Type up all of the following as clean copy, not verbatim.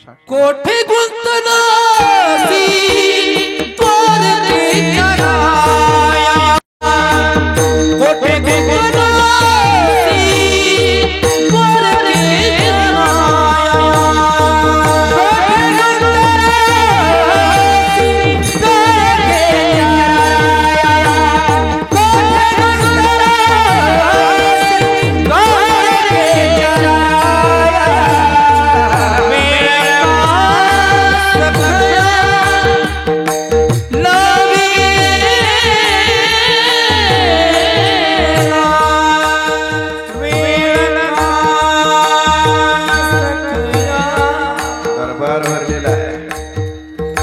कोठे गुंतनासी त्वरतेच्या राया कोठे गुंतनासी त्वरतेच्या राया कोठे गुंतनासी त्वरतेच्या राया कोठे गुंतनासी त्वरतेच्या राया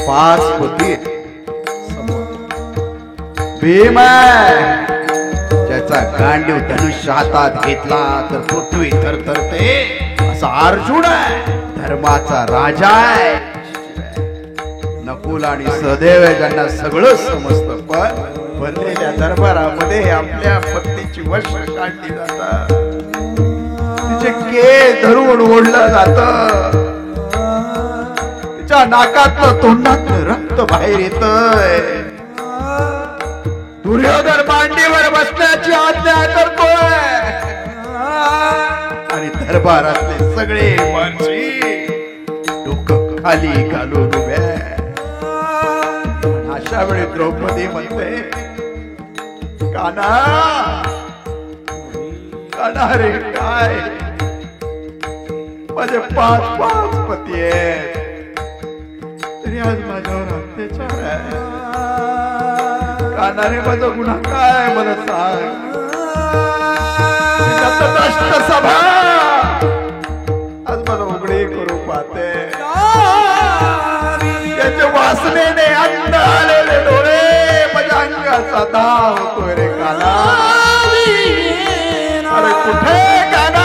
पाच होती भीम ज्याचा गांडीव धनुष्य हातात घेतला तर पृथ्वी थरथरते असा अर्जुन आहे, धर्माचा राजा आहे. नकुल आणि सहदेव ज्यांना सगळं समजतं पण भरलेल्या दरबारामध्ये आपल्या पत्नीची वश काढली जातात, तिचे केस धरून ओढलं जात, नाकातलं तोंडातलं रक्त बाहेर येतय. दुर्योधन मांडीवर बसण्याची आज्ञा करतोय आणि दरबारातले सगळे माणसी डोकं खाली घालून उभे. अशा वेळी द्रौपदी म्हणते, काना काना रे, काय माझे पाच पती आहेत, आज माझ्यावर अत्याचार आहे. काना रे, माझा गुन्हा काय मला सांग. सभा आज मला उघडी करू पाहते, त्याच्या वासनेने अन्न आलेले डोळे माझ्या अंगाचा दाव होतोय रे काना. अरे कुठे काना,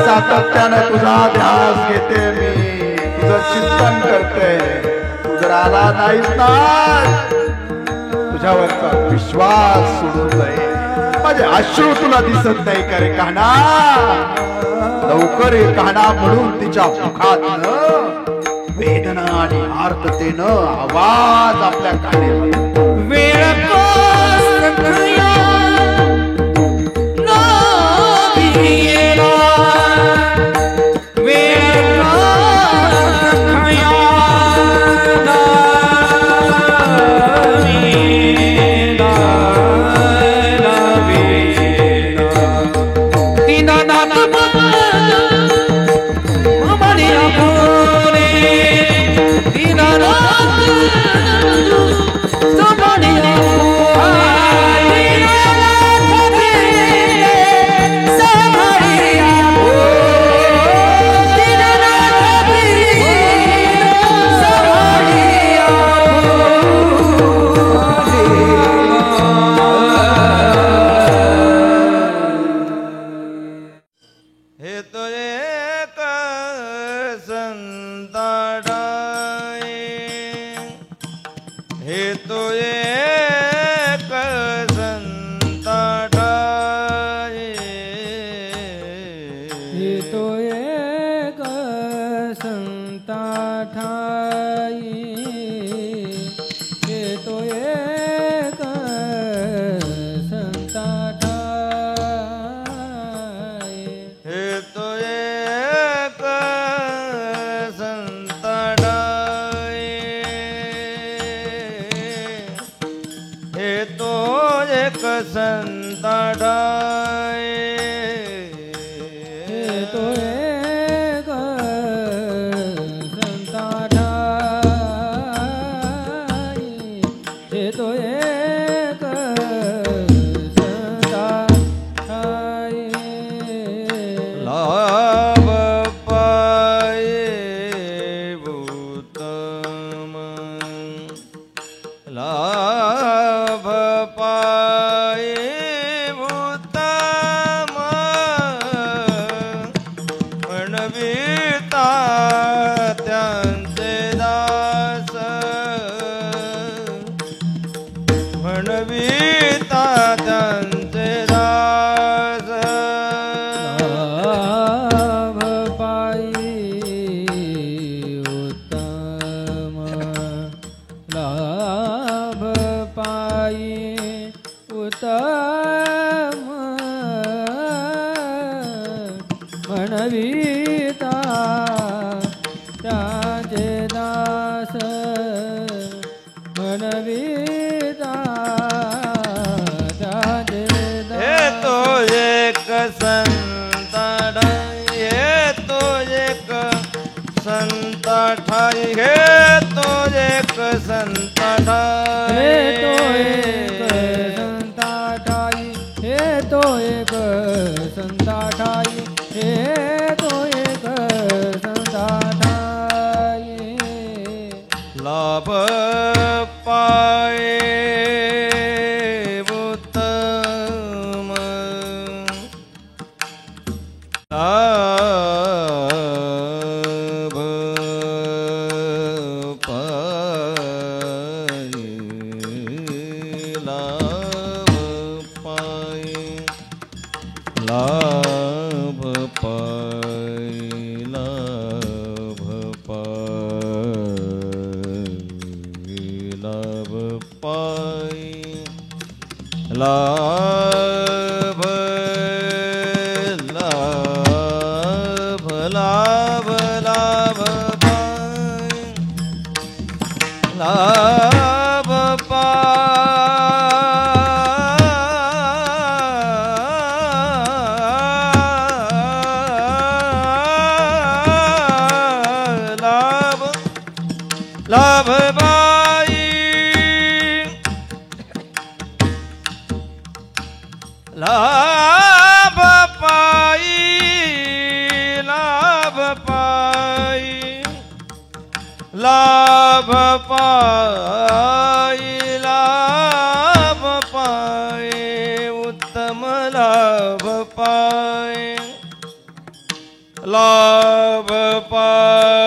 सातत्याने तुझा ध्यास घेते मी, तुझं चिंतन करते. तू जर आला नाहीस ना, तुझ्यावरचा विश्वास सोडून जाईल. माझे अश्रू तुला दिसत नाही का रे कान्हा. लवकर ये कान्हा म्हणून तिच्या मुखात वेदना आणि आर्ततेनं आवाज आपल्या कानेवर. वेळ म्हणविता त्यांचे दास लाभ पाये उत्तम लाभ पाये लाभ पाये लाभ पाये लाभ पाये लाभ लाभ लाभ लाभ पाये लाभ लाभ पाई लाभ पाई लाभ पाई लाभ पाई लाभ पाई उत्तम लाभ पाई लाभ पाई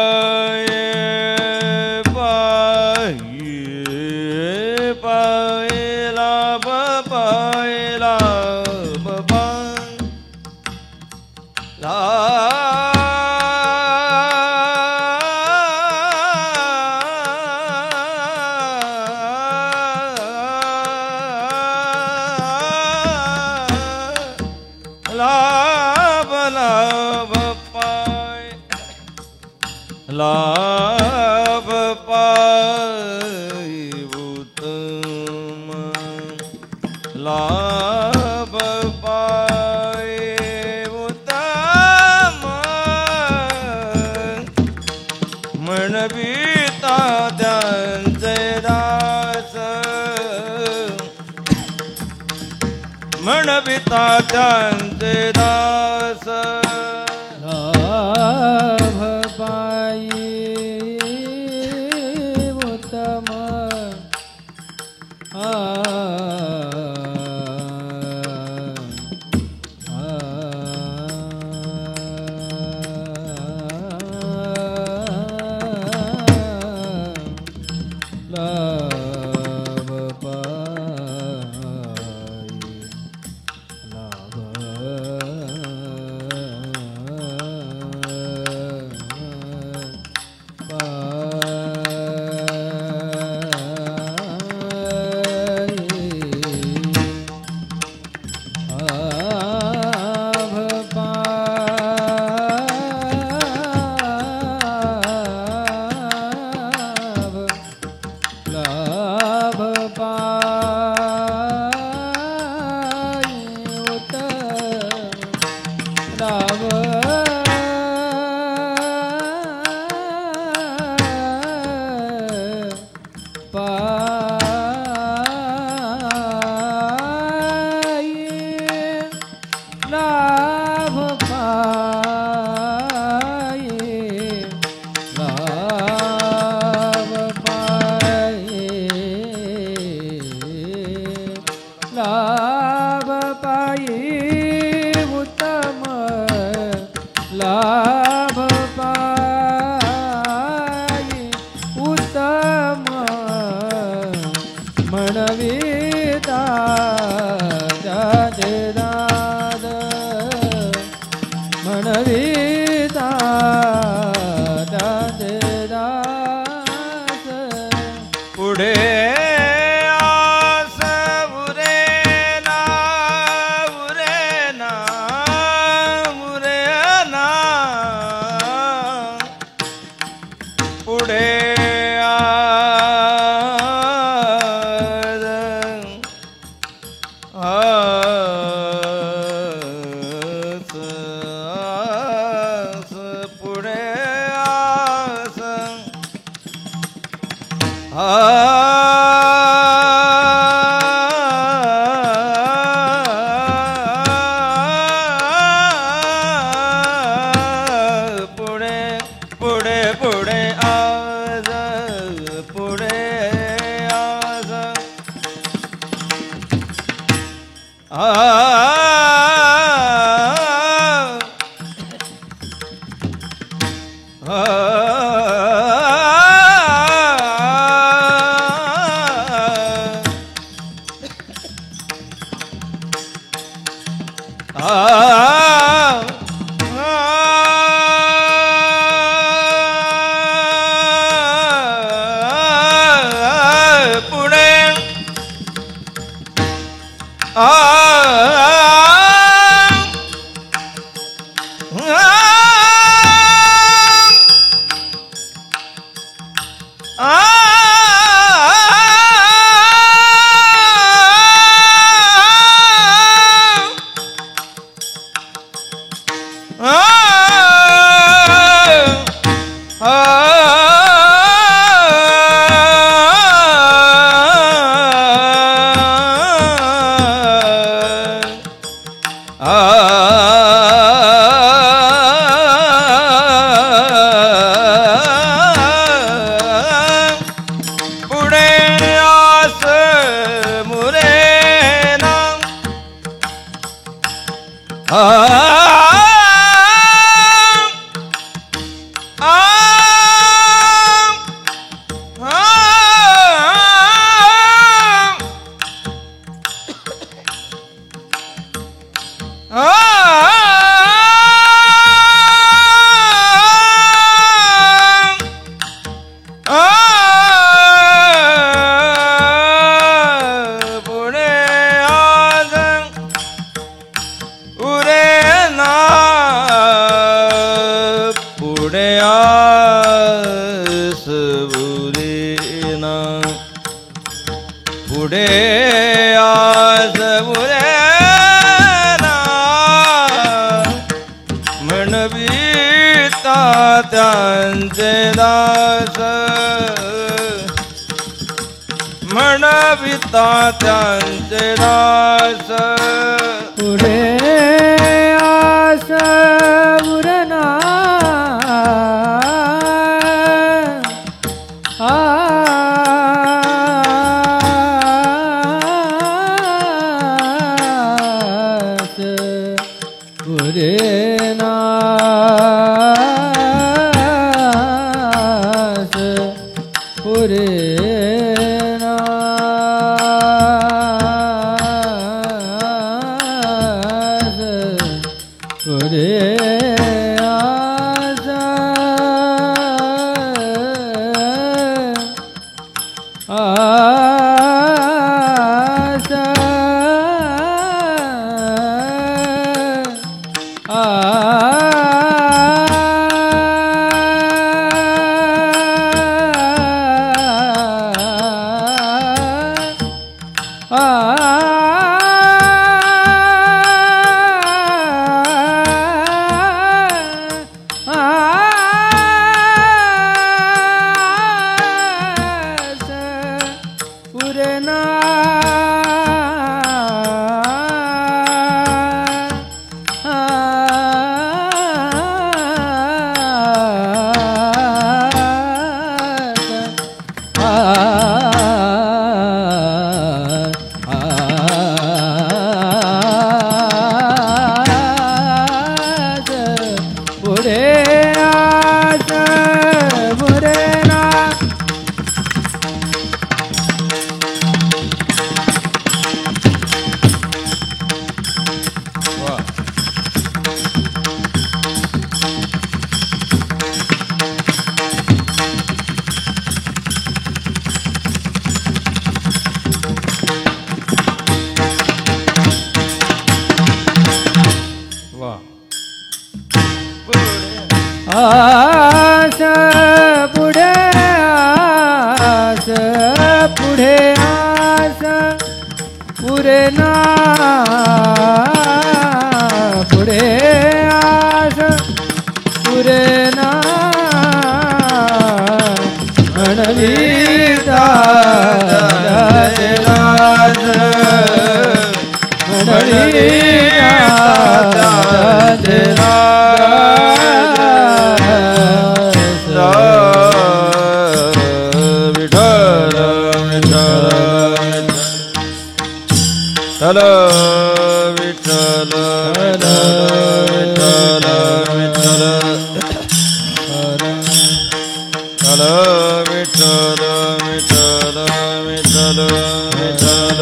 लाभ लाभ पाए लाभ पाए उत्तम लाभ पाए उत्तम म्हणविता त्यांचे दास म्हणविता त्यांचे दास लाभ पायी उत्तम लाभ पायी लाभ लाभ पायी उत्तम लाभ पायी लाभ पायी लाभ लाभ पायी उत्तम लाभ पायी उत्तम म्हणविता जाते दाद म्हणविता जाते दास पुढे पुढे पुढे पुढे आज पुढे आस त्यांचे दास म्हणविता त्यांचे दास पुढे आस उरना आस उरेना पुरेना पुरे आस पुढे आस पुढे आस पुरेना पुढे आस पुरेना म्हणविता विठ्ठल विठ्ठल विठ्ठल विठ्ठल विठ्ठल विठ्ठल विठ्ठल विठ्ठल विठ्ठल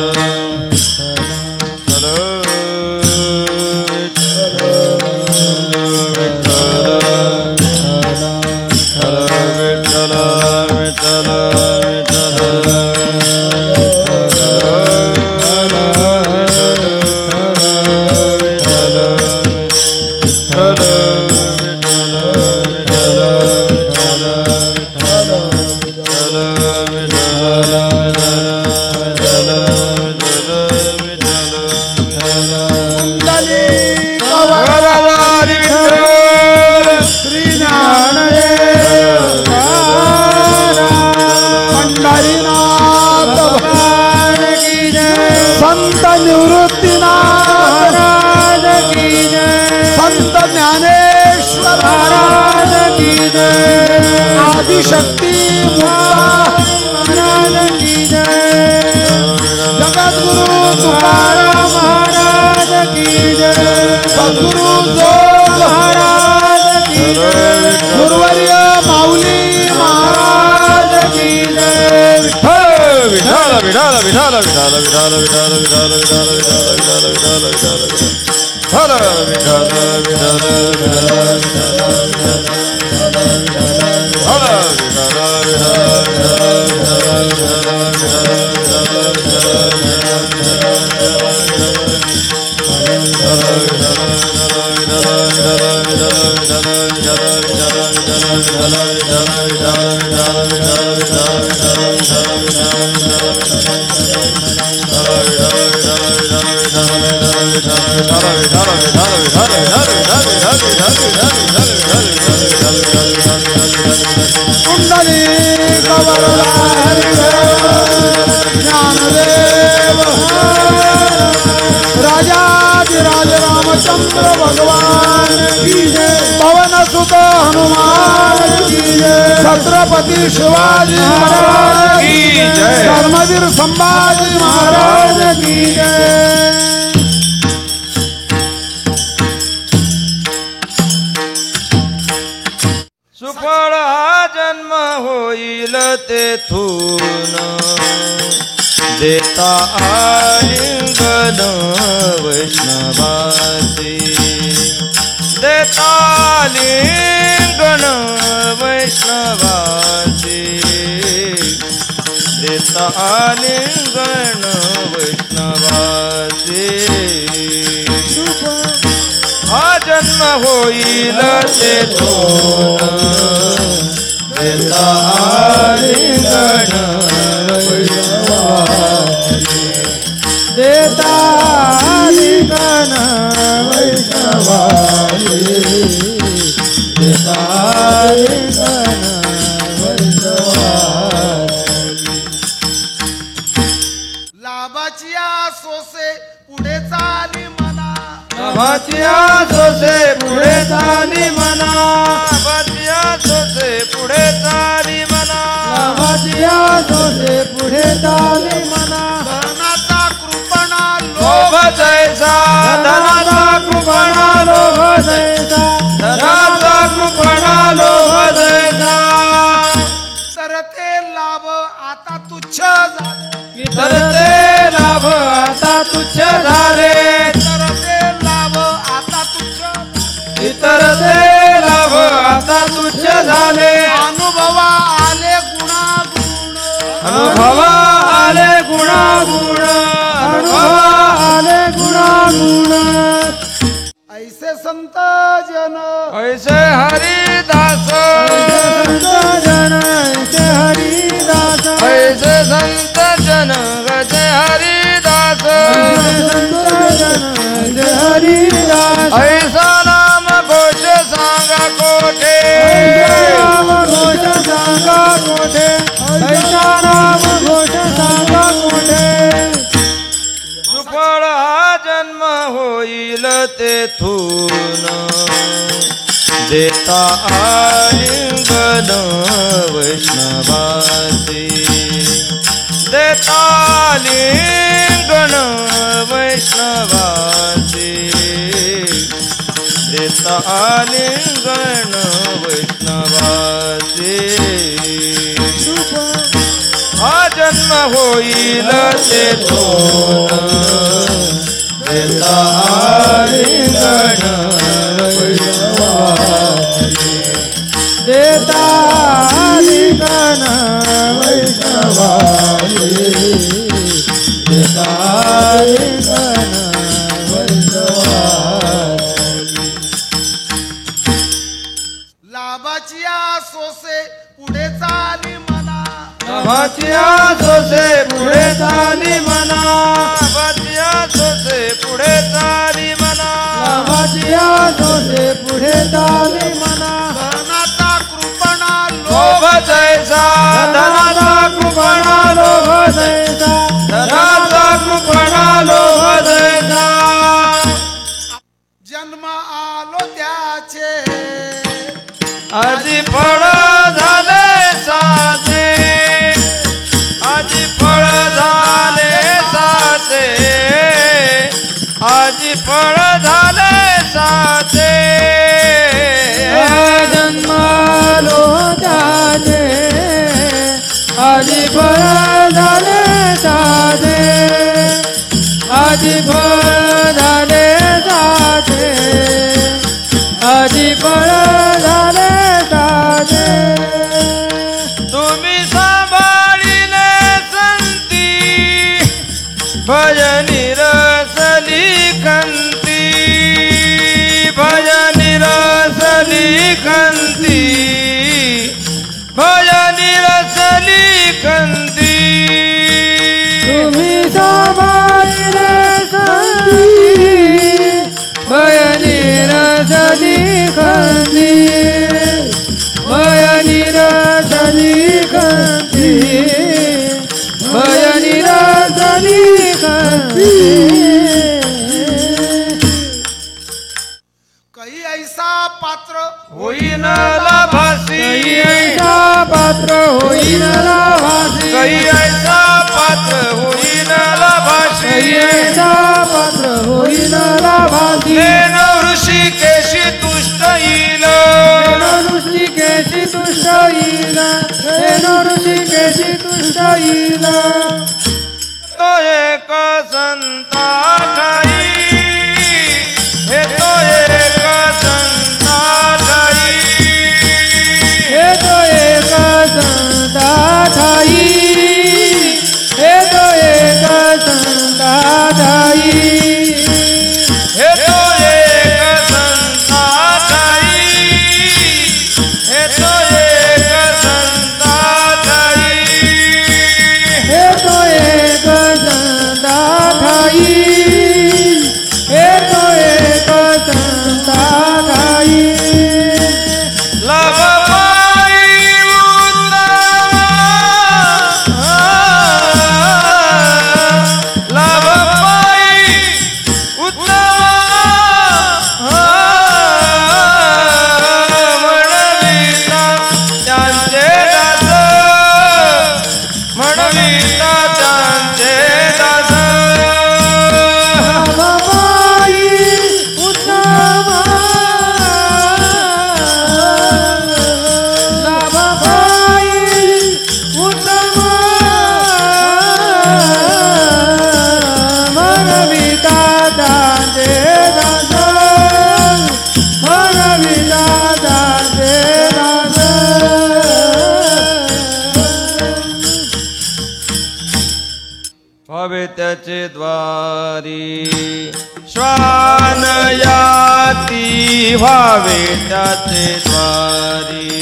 संत निवृत्तीनाथ संत ज्ञानेश्वर महाराज की जय आदिशक्ती जगद्गुरु तुकाराम महाराज की जय सद्गुरु जोग महाराज की जय गुरुवर्य माऊली महाराज की जय विठाल विठाल विठाल विठाल विठाल विठाल विठाल विठाल विठाल विठाल विठाल विठाल विठाल कुंडली ज्ञानदेव राजाधिराज रामचंद्र भगवान की जय पवन सुत हनुमान की जय छत्रपति शिवाजी महाराज की जय धर्मवीर संभाजी महाराज की जय सुफळ हा जन्म होईल तेथून देता आलिंगन वैष्णवासी देता आलिंगन वैष्णवासी देता आलिंगन वैष्णवासी हा जन्म होईल तेथून देता आलिंगन वैष्णवासी देता आलिंगन वैष्णवासी देता आलिंगन वैष्णवासी लाभाची सोसे पुढे चाली म्हणा लाभाची सोसे पुढे चाली म्हणा लाभाची सोसे पुढे चाली म्हणा लाभाची सोसे पुढे चाली म्हणा धनाचा कृपणा लोभ जैसा धनाचा कृपणा लोभ जैसा धनाचा कृपणा लोभ जैसा तर ते लाभ आता तुच्छ झाले तर ते लाभ आता तुच्छ झाले तर ते लाभ आता तुच्छ इतर ते लाभ आता तुच्छ झाले अनुभवा आले गुणागुण अनुभवा आले गुणागुण अनुभवा आले गुणागुण ऐसे संत जन ऐसे हरिदास जन ऐसे हरिदास ऐसे संत जन गजे हरिदास जन ऐसे हरिदास ऐसा नाम घोष सांगा कोठे नाम घोष सांगा कोठे ऐसा नाम घोष सांगा कोठे सुफळ हा जन्म होईल तेथून देता आलिंगन वैष्णवासी देता लिंगण वैष्णवासी देता लिंगण वैष्णवासी हा जन्म होईल तेथून देता लिंगण वैष्णवासी देता लिंगण वैष्णवासी देता लिंगण वैष्णवासी लाभाची सोसे पुढे चाली म्हणा लाभाची सोसे पुढे चाली म्हणा लाभाची सोसे पुढे चाली म्हणा लाभाची सोसे पुढे चाली म्हणा धनाचा कृपणा लोभ जैसा धनाचा कृपणा लोभ जैसा धनाचा कृपणा लोभ जैसा जन्म आलो त्याचे आजी फळ झाले साचे आजी फळ झाले साचे आजी फळ झाले साचे जन्मालो त्याचे आजी फळ झाले साचे आजी फळ झाले साचे आजी फळ झाले साचे तुम्ही सांभाळिले संती भजनी रसली खंती भजनी रसली खंती भजनी रसली खंती तुम्ही सांभाळिले संती भयनी रसली खंती भयनी रसली खंती भयनी रसली खंती काही ऐसा पात्र होईन लाभासी ऐसा पात्र होईन लाभासी काही ऐसा पात्र होईन लाभासी ऐसा पात्र होईन लाभासी तेन ऋषिकेशी तुष्ट येईल ऋषिकेशी तुष्ट येईल ऋषिकेशी तुष्ट येईल तो एक संता ठाई हे तो एक संता ठाई हे तो एक संता ठाई हे तो एक संता ठाई हे तो एक संता ठाई हे तो एक संता ठाई हे तो एक संता ठाई हे तो एक संता ठाई लाभ पाई उत्तम लाभ पाई उत्तम म्हणविता त्यांचे दास म्हणविता त्यांचे दास बाबाई उत्तम बाबाई उत्तम मनविता दाते दास मनविता दाते दास व्हावे त्याचे द्वारी श्वान याती व्हावे त्याचे द्वारी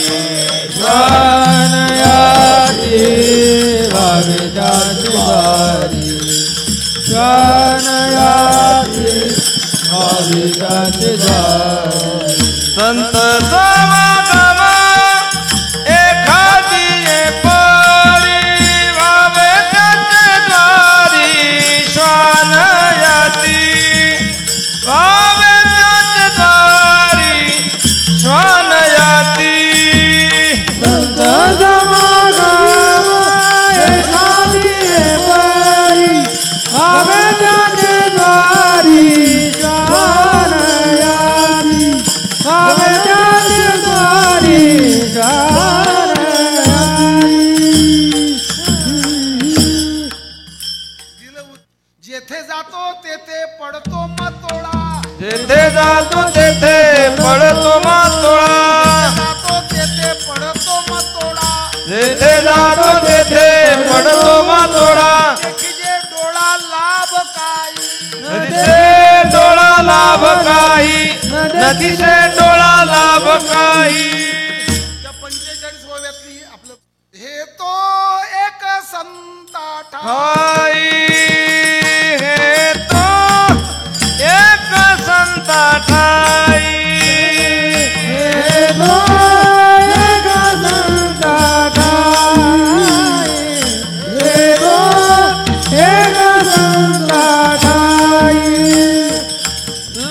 श्वान याती भाविताची वारी श्वान याती भाविताची वारी संत समागम एखादी परी व्हावे त्याचे द्वारी श्वान याती व्हावे त्याचे द्वारी श्वान याती संत समागम एखादी तेथे पडतो मतोळा जेथे जातो तेथे पडतो मातोळा जातो तेथे पडतो मतोळा जेथे जातो तेथे पडतो मातोळा देखीजे डोळा लाभ काही नदीचे डोळा लाभ काही नदीचे डोळा लाभ काही त्या 45 ओव्यातली आपलं हे तो एक संता ठाई हे तो एक संता ठाई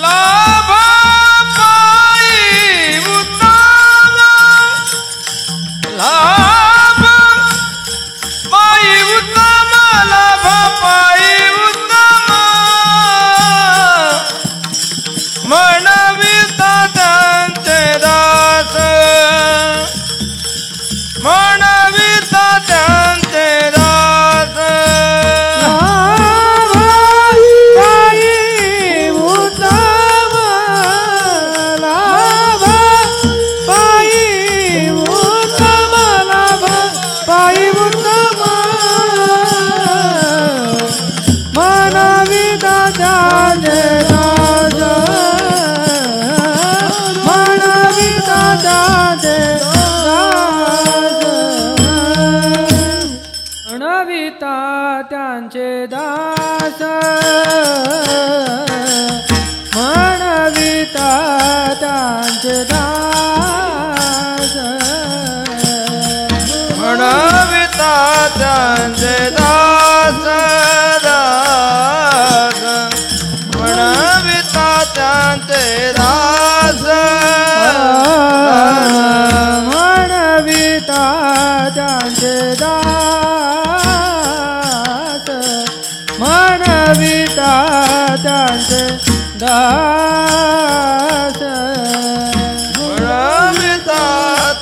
लाभ पायी उत्तम लाभ पायी उत्तम लाभ पायी उत्तम म्हणविता त्यांचे दास म्हणविता त्यांचे दास म्हणविता त्यांचे दास म्हणविता त्यांचे दास म्हणविता त्यांचे दास दास म्हणविता त्यांचे दास म्हणविता त्यांचे दास म्हणविता त्यांचे दास म्हणविता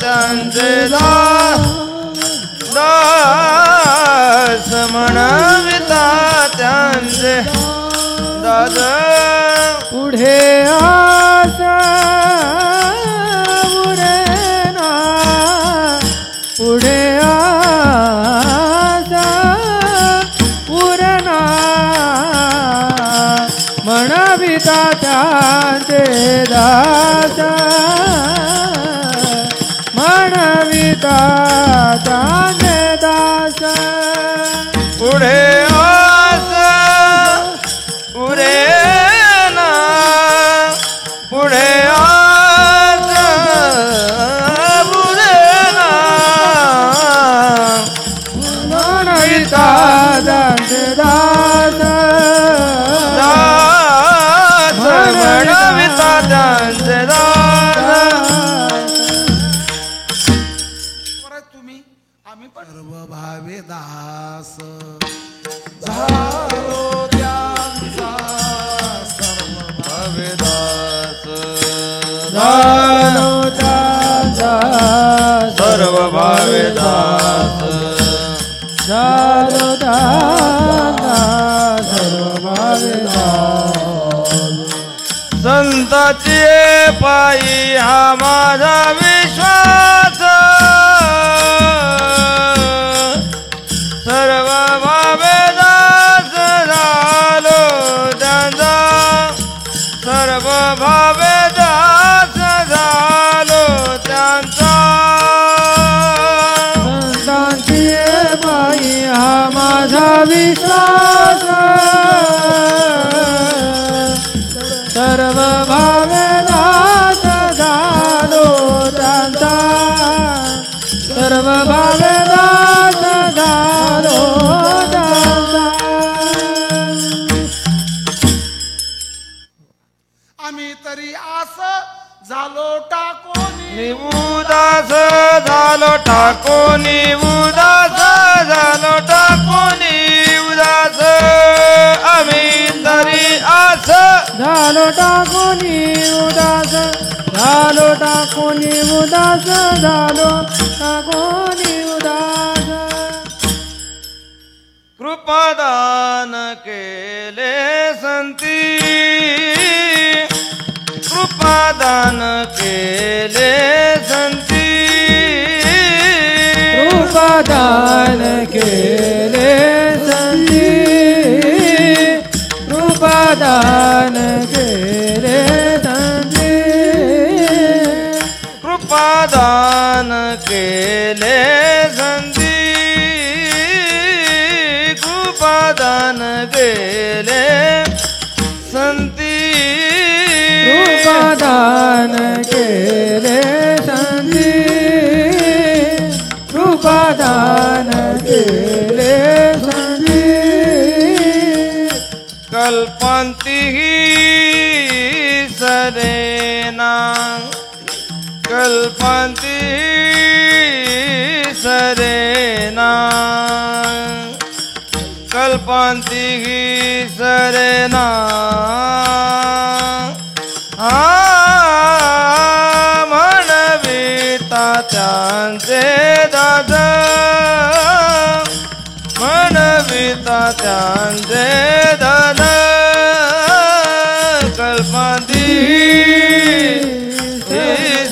त्यांचे दास दास म्हणविता त्यांचे दास पुढे आस उरेना पुढे आस उरेना म्हणविता त्यांचे दास म्हणविता त्यांचे दास पुढे आस उरे ना पुढे आस उरे ना म्हणविता त्यांचे दास दास म्हणविता त्यांचे दास परत तुम्ही आम्ही पण सर्व भावे दास झालो त्यांचा सर्व भावे दास झालो त्यांचा सर्व भावे संताची पायी हा माझा विश्वास सर्व भावे दास झालो त्यांचा सर्व भावे दास झालो त्यांचा संतांची बाई हा माझा विश्वास सर्व भावे दास झालो त्यांचा सर्व भावे दास झालो त्यांचा आम्ही तरी आस झालो टाकोनी उदास झालो टाकोनी उदास झालो टाकोनी उदास आम्ही तरी आस झालो टाकोनी उदास झालो टाकोनी उदास झालो टाकोनी उदास कृपादान केले संती कृपादान केले संती कृपादान केले संती कृपादान केले संती कृपादान केले संती कृपादान केले संती कृपादान केले संती कृपादान केले संती कल्पांती सरेना कल्पांती सरेना कल्पांती सरेना म्हणविता त्यांचे दादा म्हणविता त्यांचे दादा कल्पांती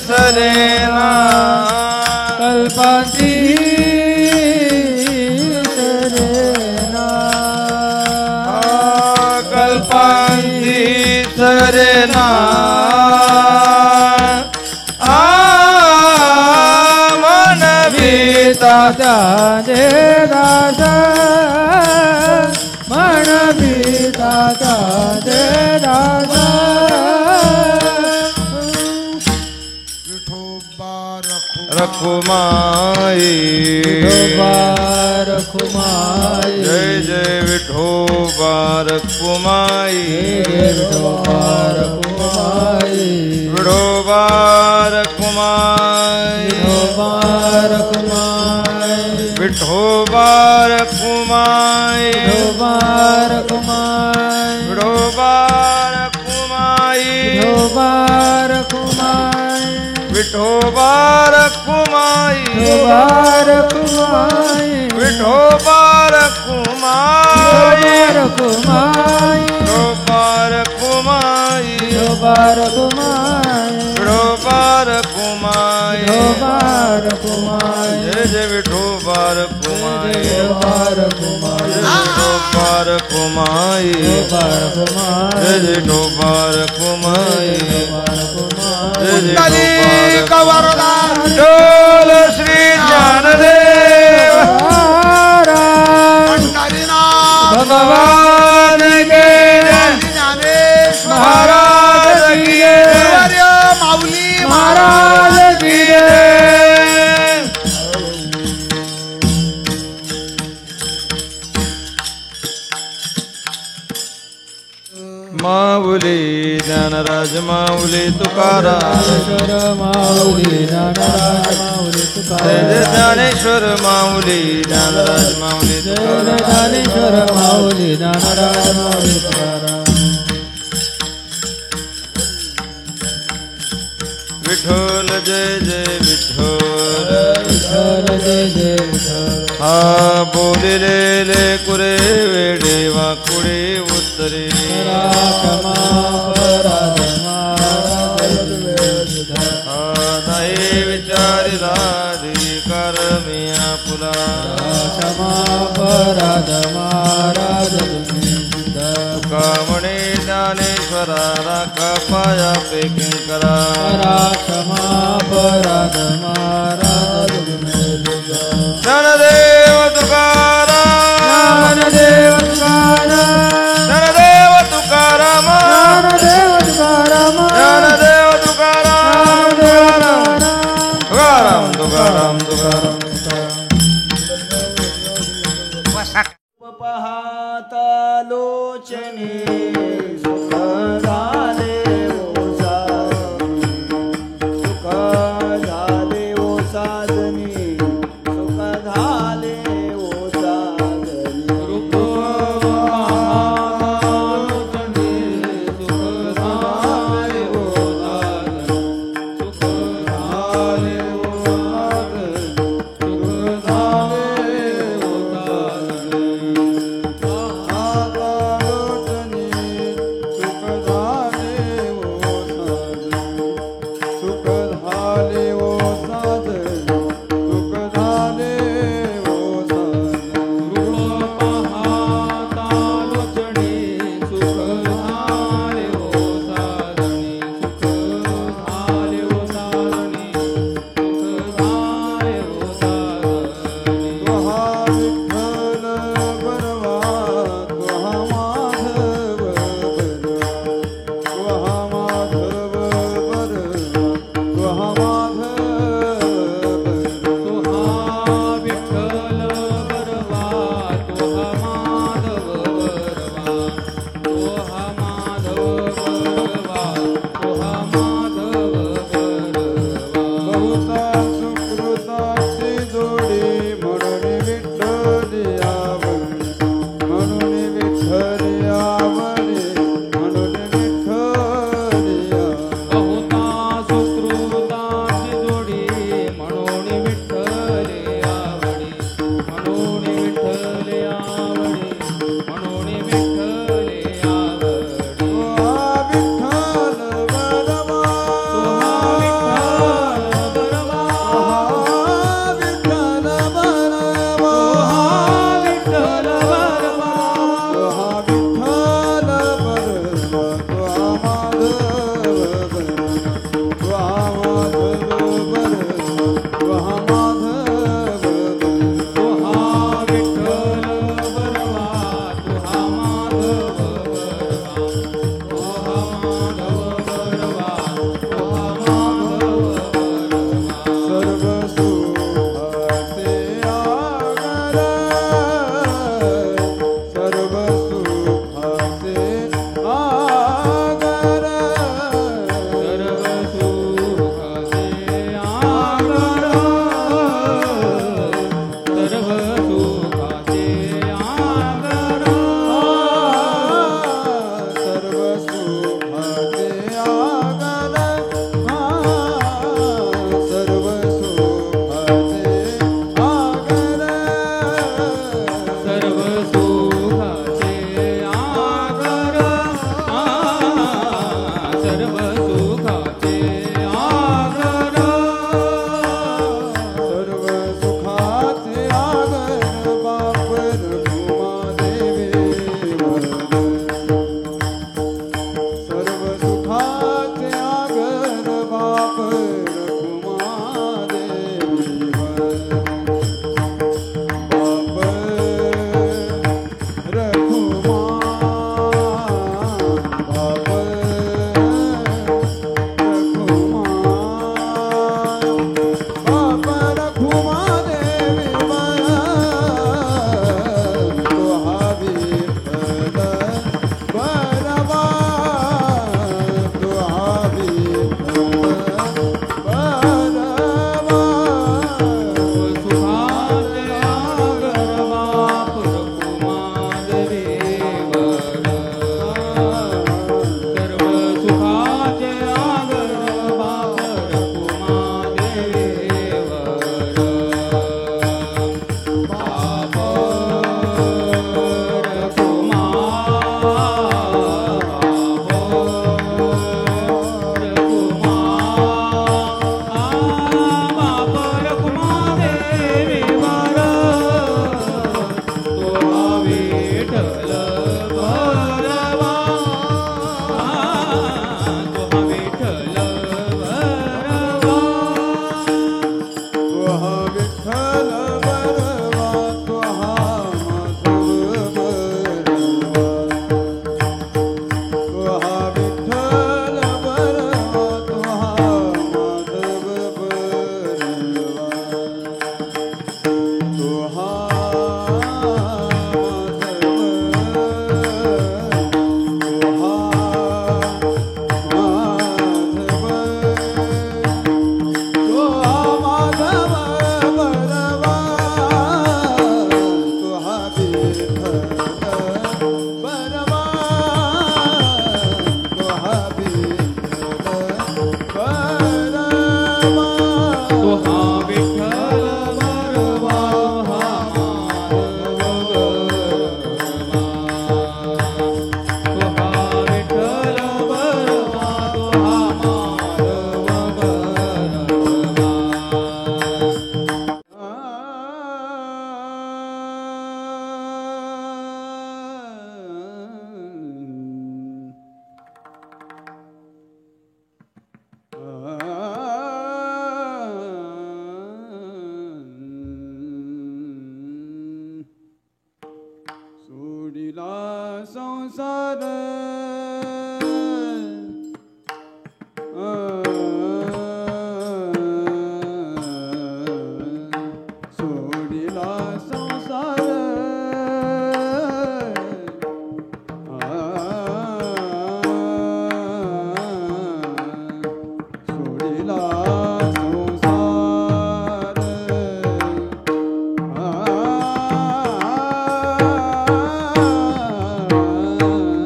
सरेना कल्पांती सरेना कल्पांती सरेना म्हणविता त्याचे दास म्हणविता त्याचे दास विठोबा रखुमाई रखुमाई जय जय विठोबा रखुमाई विठोबा रखुमाई विठोबा रखुमाई विठोबा रखुमाई विठोबा रखुमाई विठोबा रखुमाई विठोबा रखुमाई विठोबा रखुमाई विठोबा रखुमाई रखुमाई विठोबा रखुमाई विठोबा रखुमाई विठोबा रखुमाई विठोबा रखुमाई जय जय विठोबा रखुमाई विठोबा रखुमाई विठोबा रखुमाई विठोबा रखुमाई जय जय विठोबा रखुमाई जय जय कुंडली कवरदा डोल श्री ज्ञानदेव पंढरीनाथ भगवान के ज्ञानेश्वर महाराज की जय। गुरुवर्य माऊली महाराज की जय। माऊली ज्ञानराज माऊली तुकाराम माऊली ज्ञानराज माऊली जय तुकाराम जय ज्ञानेश्वर माऊली ज्ञानराज माऊली जय तुकाराम ज्ञानेश्वर माऊली ज्ञानराज माऊली तुकाराम विठ्ठल जय जय विठ्ठल विठ्ठल जय जय विठ्ठल हा बोलिलेले कुरे वेडे वाकुडे उत्तरे क्षमा अपराध महाराज हा नाही विचारिला अधिकार मिया पुला क्षमा अपराध महाराज तुम्ही सिद्ध तुका म्हणे ज्ञानेश्वरा राखा पाया पेकिंग करा क्षमा अपराध महाराज तुम्ही सिद्ध ज्ञानदेव तुकाराम ज्ञानदेव तुकाराम ज्ञानदेव तुकाराम ज्ञानदेव तुकाराम ज्ञानदेव तुकाराम तुकाराम तुकाराम तुकाराम पाहता लोचने सुख झाले ओसा सुख झाले ओ साजनी सुख झाले ओ साजनी रूप लोचने सुख झाले ओ साजनी सुख झाले ओ साजनी सुख झाले ओ साजनी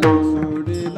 सोडिला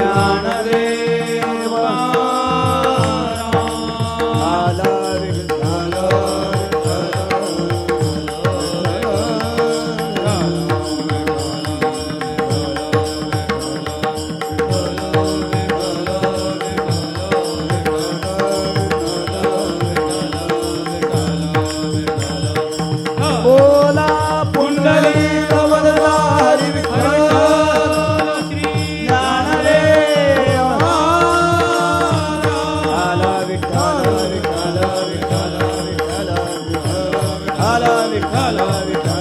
ज्ञानदेवा आला विठ्ठल